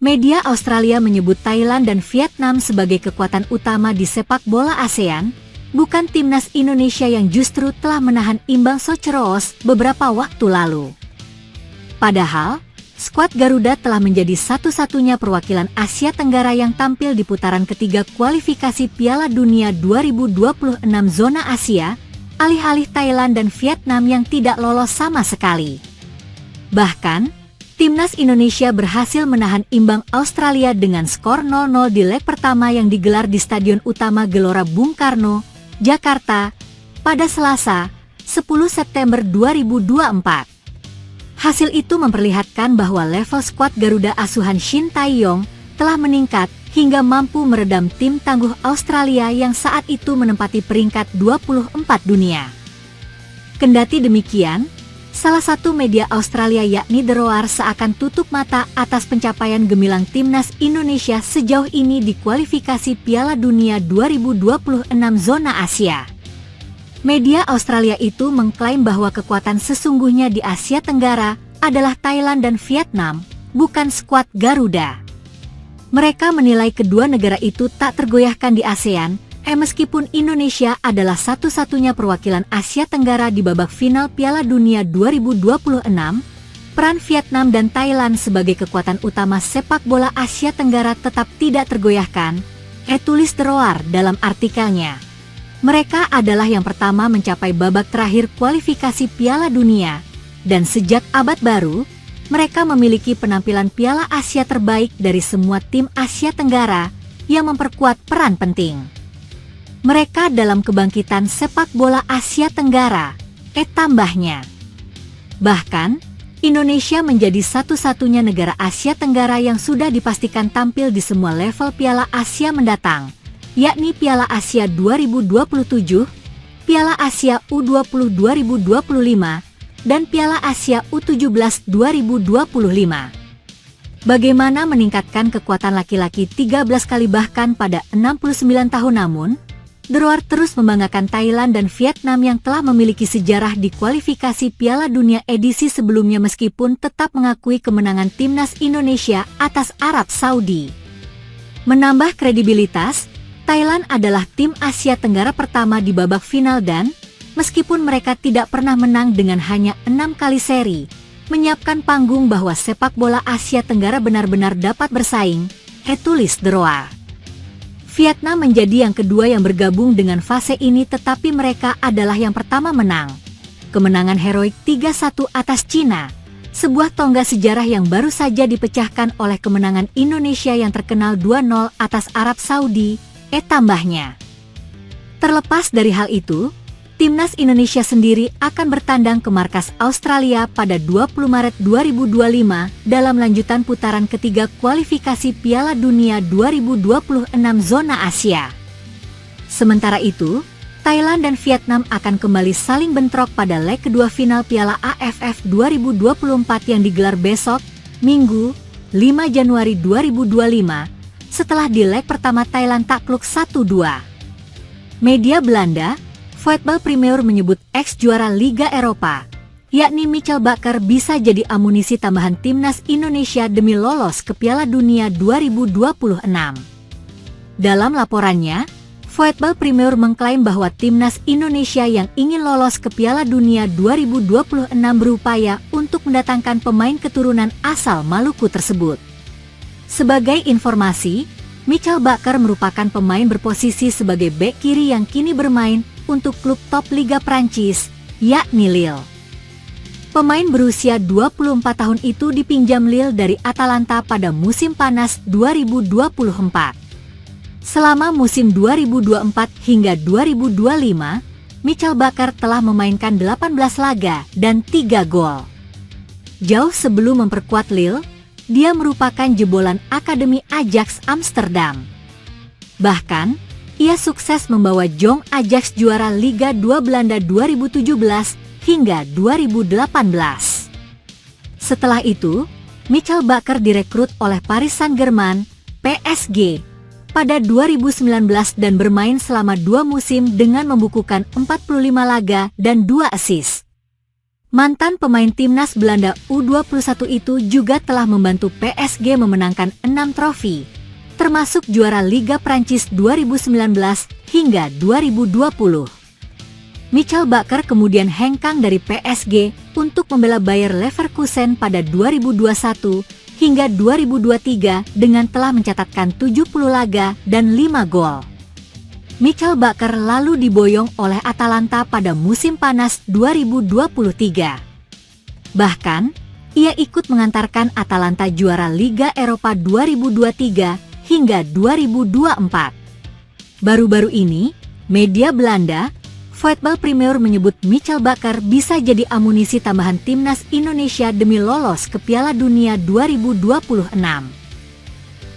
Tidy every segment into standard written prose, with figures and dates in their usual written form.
Media Australia menyebut Thailand dan Vietnam sebagai kekuatan utama di sepak bola ASEAN, bukan timnas Indonesia yang justru telah menahan imbang Socheroos beberapa waktu lalu. Padahal, skuad Garuda telah menjadi satu-satunya perwakilan Asia Tenggara yang tampil di putaran ketiga kualifikasi Piala Dunia 2026 zona Asia, alih-alih Thailand dan Vietnam yang tidak lolos sama sekali. Bahkan, timnas Indonesia berhasil menahan imbang Australia dengan skor 0-0 di leg pertama yang digelar di Stadion Utama Gelora Bung Karno, Jakarta, pada Selasa, 10 September 2024. Hasil itu memperlihatkan bahwa level skuad Garuda asuhan Shin Tae-yong telah meningkat hingga mampu meredam tim tangguh Australia yang saat itu menempati peringkat 24 dunia. Kendati demikian, salah satu media Australia yakni The Roar seakan tutup mata atas pencapaian gemilang timnas Indonesia sejauh ini di kualifikasi Piala Dunia 2026 zona Asia. Media Australia itu mengklaim bahwa kekuatan sesungguhnya di Asia Tenggara adalah Thailand dan Vietnam, bukan skuad Garuda. Mereka menilai kedua negara itu tak tergoyahkan di ASEAN, meskipun Indonesia adalah satu-satunya perwakilan Asia Tenggara di babak final Piala Dunia 2026, peran Vietnam dan Thailand sebagai kekuatan utama sepak bola Asia Tenggara tetap tidak tergoyahkan, tulis The Roar dalam artikelnya. Mereka adalah yang pertama mencapai babak terakhir kualifikasi Piala Dunia, dan sejak abad baru, mereka memiliki penampilan Piala Asia terbaik dari semua tim Asia Tenggara yang memperkuat peran penting. Mereka dalam kebangkitan sepak bola Asia Tenggara, tambahnya. Bahkan, Indonesia menjadi satu-satunya negara Asia Tenggara yang sudah dipastikan tampil di semua level Piala Asia mendatang, yakni Piala Asia 2027, Piala Asia U20 2025, dan Piala Asia U17 2025. Bagaimana meningkatkan kekuatan laki-laki 13 kali bahkan pada 69 tahun namun, The Roar terus membanggakan Thailand dan Vietnam yang telah memiliki sejarah di kualifikasi Piala Dunia edisi sebelumnya meskipun tetap mengakui kemenangan timnas Indonesia atas Arab Saudi. Menambah kredibilitas, Thailand adalah tim Asia Tenggara pertama di babak final dan, meskipun mereka tidak pernah menang dengan hanya 6 kali seri, menyiapkan panggung bahwa sepak bola Asia Tenggara benar-benar dapat bersaing, tulis The Roar. Vietnam menjadi yang kedua yang bergabung dengan fase ini tetapi mereka adalah yang pertama menang. Kemenangan heroik 3-1 atas Cina, sebuah tonggak sejarah yang baru saja dipecahkan oleh kemenangan Indonesia yang terkenal 2-0 atas Arab Saudi, tambahnya. Terlepas dari hal itu, timnas Indonesia sendiri akan bertandang ke markas Australia pada 20 Maret 2025 dalam lanjutan putaran ketiga kualifikasi Piala Dunia 2026 zona Asia. Sementara itu, Thailand dan Vietnam akan kembali saling bentrok pada leg kedua final Piala AFF 2024 yang digelar besok, Minggu, 5 Januari 2025, setelah di leg pertama Thailand takluk 1-2. Media Belanda, Voetbal Premier menyebut ex-juara Liga Eropa, yakni Michael Bakker bisa jadi amunisi tambahan timnas Indonesia demi lolos ke Piala Dunia 2026. Dalam laporannya, Voetbal Premier mengklaim bahwa timnas Indonesia yang ingin lolos ke Piala Dunia 2026 berupaya untuk mendatangkan pemain keturunan asal Maluku tersebut. Sebagai informasi, Michael Bakker merupakan pemain berposisi sebagai bek kiri yang kini bermain untuk klub top Liga Prancis, yakni Lille. Pemain berusia 24 tahun itu dipinjam Lille dari Atalanta pada musim panas 2024. Selama musim 2024 hingga 2025, Michael Bakker telah memainkan 18 laga dan 3 gol. Jauh sebelum memperkuat Lille, dia merupakan jebolan Akademi Ajax Amsterdam. Bahkan, ia sukses membawa Jong Ajax juara Liga 2 Belanda 2017 hingga 2018. Setelah itu, Michael Bakker direkrut oleh Paris Saint-Germain, PSG, pada 2019 dan bermain selama 2 musim dengan membukukan 45 laga dan 2 assist. Mantan pemain timnas Belanda U21 itu juga telah membantu PSG memenangkan 6 trofi, termasuk juara Liga Prancis 2019 hingga 2020. Michael Bakker kemudian hengkang dari PSG untuk membela Bayer Leverkusen pada 2021 hingga 2023 dengan telah mencatatkan 70 laga dan 5 gol. Michael Bakker lalu diboyong oleh Atalanta pada musim panas 2023. Bahkan, ia ikut mengantarkan Atalanta juara Liga Eropa 2023 hingga 2024. Baru-baru ini, media Belanda, Voetbal Premier menyebut Michael Bakker bisa jadi amunisi tambahan timnas Indonesia demi lolos ke Piala Dunia 2026.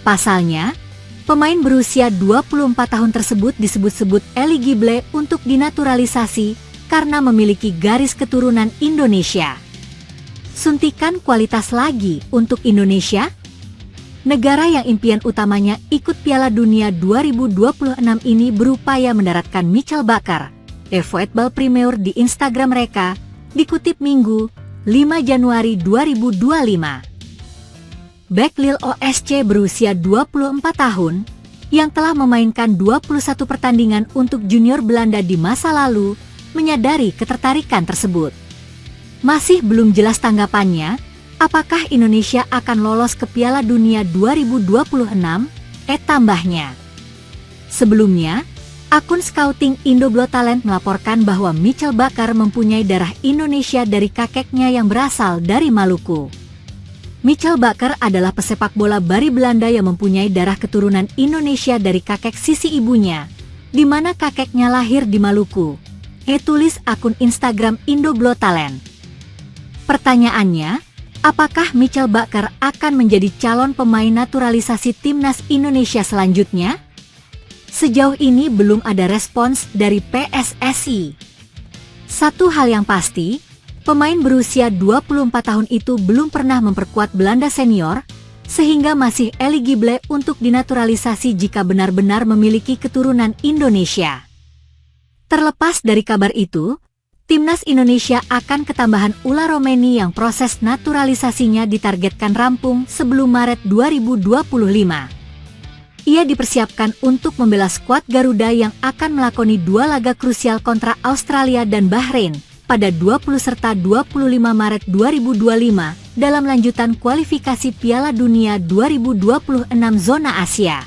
Pasalnya, pemain berusia 24 tahun tersebut disebut-sebut eligible untuk dinaturalisasi karena memiliki garis keturunan Indonesia. Suntikan kualitas lagi untuk Indonesia? Negara yang impian utamanya ikut Piala Dunia 2026 ini berupaya mendaratkan Michael Bakker, Voetbal Premier di Instagram mereka, dikutip Minggu, 5 Januari 2025. Bek Lille OSC berusia 24 tahun, yang telah memainkan 21 pertandingan untuk junior Belanda di masa lalu, menyadari ketertarikan tersebut. Masih belum jelas tanggapannya, apakah Indonesia akan lolos ke Piala Dunia 2026? Tambahnya. Sebelumnya, akun scouting Indoblotalent melaporkan bahwa Michael Bakker mempunyai darah Indonesia dari kakeknya yang berasal dari Maluku. Michael Bakker adalah pesepak bola Bari Belanda yang mempunyai darah keturunan Indonesia dari kakek sisi ibunya, di mana kakeknya lahir di Maluku. Tulis akun Instagram Indoblotalent. Pertanyaannya, apakah Michael Bakker akan menjadi calon pemain naturalisasi timnas Indonesia selanjutnya? Sejauh ini belum ada respons dari PSSI. Satu hal yang pasti, pemain berusia 24 tahun itu belum pernah memperkuat Belanda senior, sehingga masih eligible untuk dinaturalisasi jika benar-benar memiliki keturunan Indonesia. Terlepas dari kabar itu, timnas Indonesia akan ketambahan Ula Romeni yang proses naturalisasinya ditargetkan rampung sebelum Maret 2025. Ia dipersiapkan untuk membela skuad Garuda yang akan melakoni 2 laga krusial kontra Australia dan Bahrain pada 20 serta 25 Maret 2025 dalam lanjutan kualifikasi Piala Dunia 2026 zona Asia.